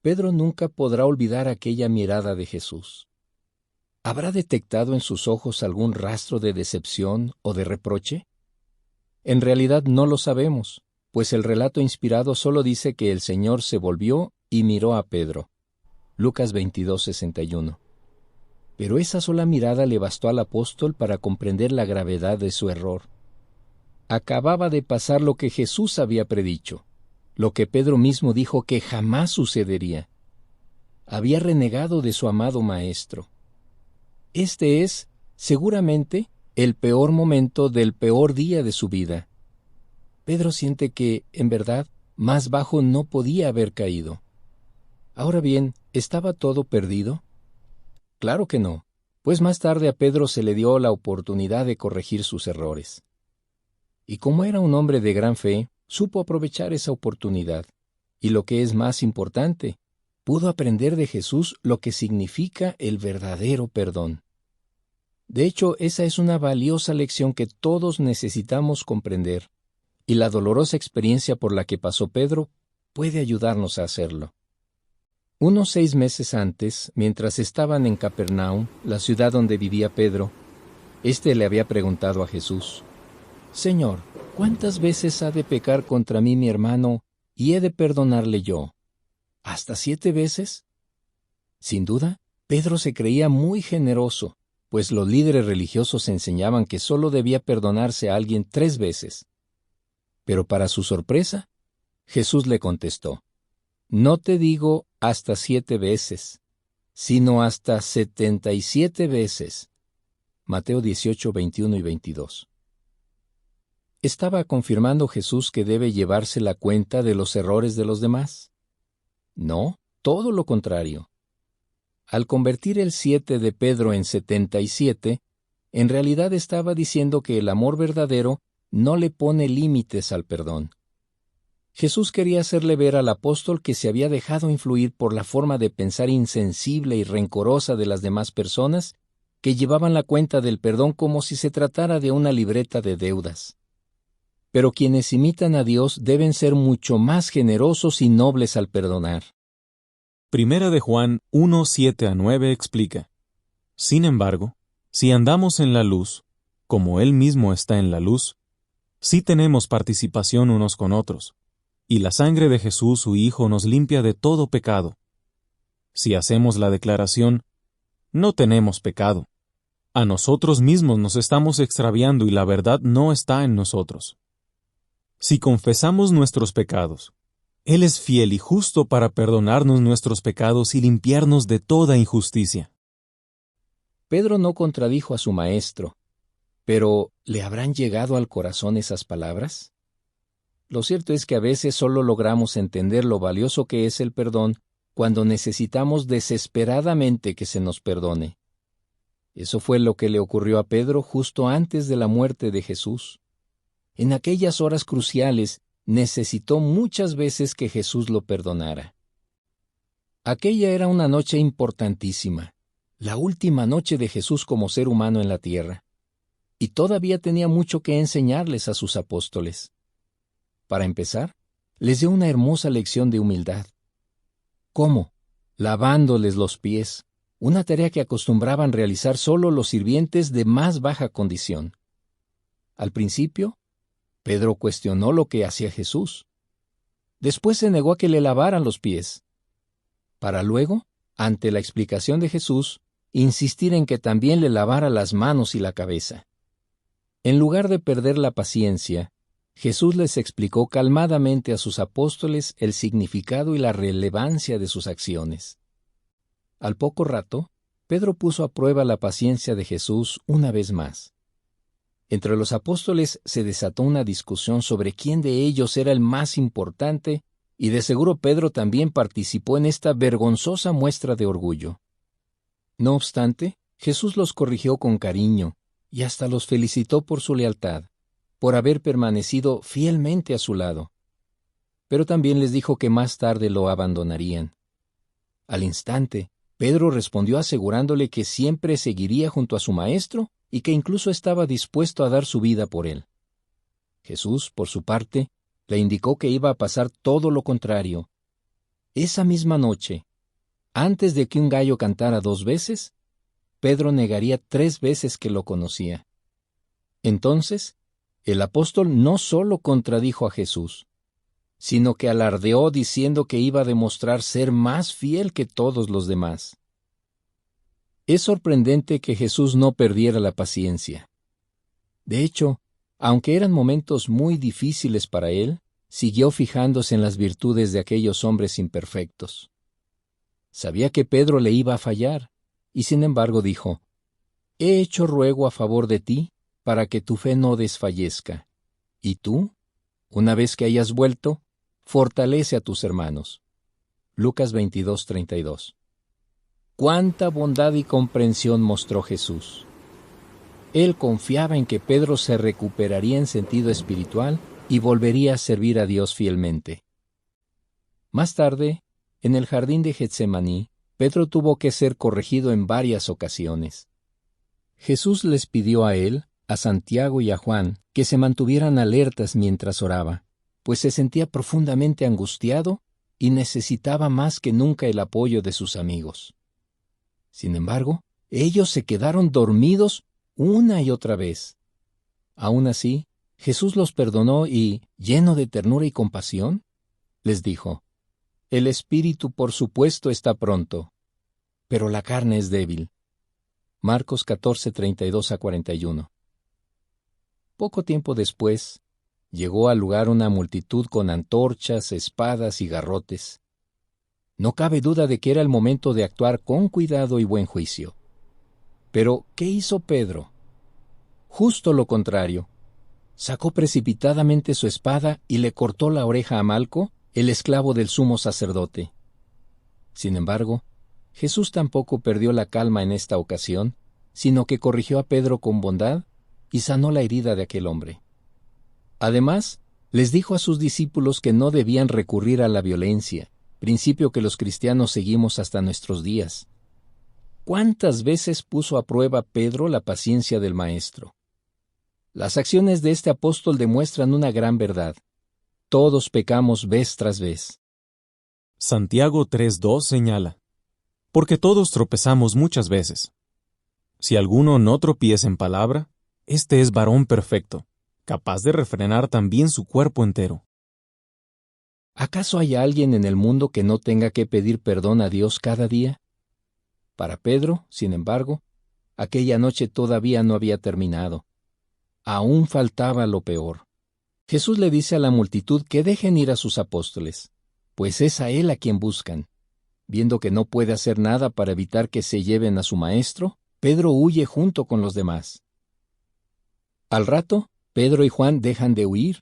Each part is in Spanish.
Pedro nunca podrá olvidar aquella mirada de Jesús. ¿Habrá detectado en sus ojos algún rastro de decepción o de reproche? En realidad no lo sabemos, pues el relato inspirado solo dice que el Señor se volvió y miró a Pedro. Lucas 22:61. Pero esa sola mirada le bastó al apóstol para comprender la gravedad de su error. Acababa de pasar lo que Jesús había predicho, lo que Pedro mismo dijo que jamás sucedería. Había renegado de su amado Maestro. Este es, seguramente, el peor momento del peor día de su vida. Pedro siente que, en verdad, más bajo no podía haber caído. Ahora bien, ¿estaba todo perdido? Claro que no, pues más tarde a Pedro se le dio la oportunidad de corregir sus errores. Y como era un hombre de gran fe, supo aprovechar esa oportunidad. Y lo que es más importante, pudo aprender de Jesús lo que significa el verdadero perdón. De hecho, esa es una valiosa lección que todos necesitamos comprender, y la dolorosa experiencia por la que pasó Pedro puede ayudarnos a hacerlo. Unos 6 meses antes, mientras estaban en Capernaum, la ciudad donde vivía Pedro, éste le había preguntado a Jesús: «Señor, ¿cuántas veces ha de pecar contra mí mi hermano y he de perdonarle yo? ¿Hasta 7 veces?» Sin duda, Pedro se creía muy generoso, pues los líderes religiosos enseñaban que solo debía perdonarse a alguien 3 veces. Pero para su sorpresa, Jesús le contestó: «No te digo hasta 7 veces, sino hasta 77 veces». Mateo 18, 21 y 22. ¿Estaba confirmando Jesús que debe llevarse la cuenta de los errores de los demás? No, todo lo contrario. Al convertir el 7 de Pedro en 77, en realidad estaba diciendo que el amor verdadero no le pone límites al perdón. Jesús quería hacerle ver al apóstol que se había dejado influir por la forma de pensar insensible y rencorosa de las demás personas que llevaban la cuenta del perdón como si se tratara de una libreta de deudas. Pero quienes imitan a Dios deben ser mucho más generosos y nobles al perdonar. Primera de Juan 1, 7-9 explica: «Sin embargo, si andamos en la luz, como Él mismo está en la luz, sí tenemos participación unos con otros, y la sangre de Jesús su Hijo nos limpia de todo pecado. Si hacemos la declaración, no tenemos pecado, a nosotros mismos nos estamos extraviando y la verdad no está en nosotros. Si confesamos nuestros pecados, Él es fiel y justo para perdonarnos nuestros pecados y limpiarnos de toda injusticia». Pedro no contradijo a su maestro, pero ¿le habrán llegado al corazón esas palabras? Lo cierto es que a veces solo logramos entender lo valioso que es el perdón cuando necesitamos desesperadamente que se nos perdone. Eso fue lo que le ocurrió a Pedro justo antes de la muerte de Jesús. En aquellas horas cruciales necesitó muchas veces que Jesús lo perdonara. Aquella era una noche importantísima, la última noche de Jesús como ser humano en la tierra, y todavía tenía mucho que enseñarles a sus apóstoles. Para empezar, les dio una hermosa lección de humildad. ¿Cómo? Lavándoles los pies, una tarea que acostumbraban realizar solo los sirvientes de más baja condición. Al principio, Pedro cuestionó lo que hacía Jesús. Después se negó a que le lavaran los pies, para luego, ante la explicación de Jesús, insistir en que también le lavara las manos y la cabeza. En lugar de perder la paciencia, Jesús les explicó calmadamente a sus apóstoles el significado y la relevancia de sus acciones. Al poco rato, Pedro puso a prueba la paciencia de Jesús una vez más. Entre los apóstoles se desató una discusión sobre quién de ellos era el más importante, y de seguro Pedro también participó en esta vergonzosa muestra de orgullo. No obstante, Jesús los corrigió con cariño y hasta los felicitó por su lealtad, por haber permanecido fielmente a su lado. Pero también les dijo que más tarde lo abandonarían. Al instante, Pedro respondió asegurándole que siempre seguiría junto a su maestro y que incluso estaba dispuesto a dar su vida por él. Jesús, por su parte, le indicó que iba a pasar todo lo contrario. esa misma noche, antes de que un gallo cantara 2 veces, Pedro negaría 3 veces que lo conocía. Entonces, el apóstol no solo contradijo a Jesús, sino que alardeó diciendo que iba a demostrar ser más fiel que todos los demás. Es sorprendente que Jesús no perdiera la paciencia. De hecho, aunque eran momentos muy difíciles para él, siguió fijándose en las virtudes de aquellos hombres imperfectos. Sabía que Pedro le iba a fallar, y sin embargo dijo: «He hecho ruego a favor de ti, para que tu fe no desfallezca. Y tú, una vez que hayas vuelto, fortalece a tus hermanos». Lucas 22:32. ¡Cuánta bondad y comprensión mostró Jesús! Él confiaba en que Pedro se recuperaría en sentido espiritual y volvería a servir a Dios fielmente. Más tarde, en el jardín de Getsemaní, Pedro tuvo que ser corregido en varias ocasiones. Jesús les pidió a él, a Santiago y a Juan que se mantuvieran alertas mientras oraba, pues se sentía profundamente angustiado y necesitaba más que nunca el apoyo de sus amigos. Sin embargo, ellos se quedaron dormidos una y otra vez. Aún así, Jesús los perdonó y, lleno de ternura y compasión, les dijo: «El espíritu, por supuesto, está pronto, pero la carne es débil». Marcos 14:32-41. Poco tiempo después, llegó al lugar una multitud con antorchas, espadas y garrotes. No cabe duda de que era el momento de actuar con cuidado y buen juicio. Pero, ¿qué hizo Pedro? Justo lo contrario. Sacó precipitadamente su espada y le cortó la oreja a Malco, el esclavo del sumo sacerdote. Sin embargo, Jesús tampoco perdió la calma en esta ocasión, sino que corrigió a Pedro con bondad y sanó la herida de aquel hombre. Además, les dijo a sus discípulos que no debían recurrir a la violencia, principio que los cristianos seguimos hasta nuestros días. ¿Cuántas veces puso a prueba Pedro la paciencia del Maestro? Las acciones de este apóstol demuestran una gran verdad. Todos pecamos vez tras vez. Santiago 3:2 señala: «Porque todos tropezamos muchas veces. Si alguno no tropieza en palabra, este es varón perfecto, capaz de refrenar también su cuerpo entero». ¿Acaso hay alguien en el mundo que no tenga que pedir perdón a Dios cada día? Para Pedro, sin embargo, aquella noche todavía no había terminado. Aún faltaba lo peor. Jesús le dice a la multitud que dejen ir a sus apóstoles, pues es a él a quien buscan. Viendo que no puede hacer nada para evitar que se lleven a su maestro, Pedro huye junto con los demás. Al rato, Pedro y Juan dejan de huir.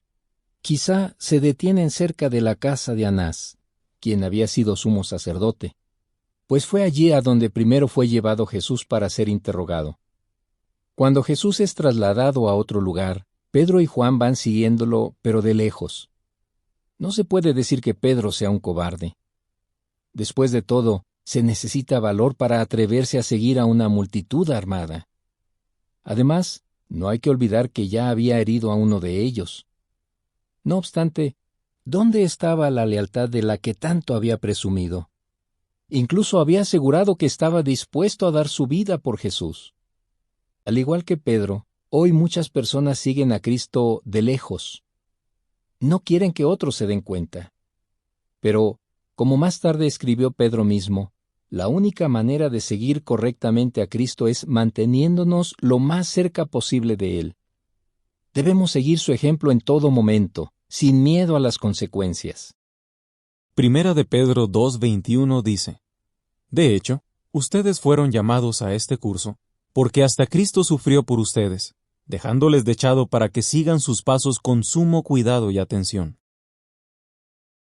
Quizá se detienen cerca de la casa de Anás, quien había sido sumo sacerdote, pues fue allí a donde primero fue llevado Jesús para ser interrogado. Cuando Jesús es trasladado a otro lugar, Pedro y Juan van siguiéndolo, pero de lejos. No se puede decir que Pedro sea un cobarde. Después de todo, se necesita valor para atreverse a seguir a una multitud armada. Además, no hay que olvidar que ya había herido a uno de ellos. No obstante, ¿dónde estaba la lealtad de la que tanto había presumido? Incluso había asegurado que estaba dispuesto a dar su vida por Jesús. Al igual que Pedro, hoy muchas personas siguen a Cristo de lejos. No quieren que otros se den cuenta. Pero, como más tarde escribió Pedro mismo, la única manera de seguir correctamente a Cristo es manteniéndonos lo más cerca posible de Él. Debemos seguir su ejemplo en todo momento, sin miedo a las consecuencias. Primera de Pedro 2:21 dice: «De hecho, ustedes fueron llamados a este curso, porque hasta Cristo sufrió por ustedes, dejándoles dechado para que sigan sus pasos con sumo cuidado y atención».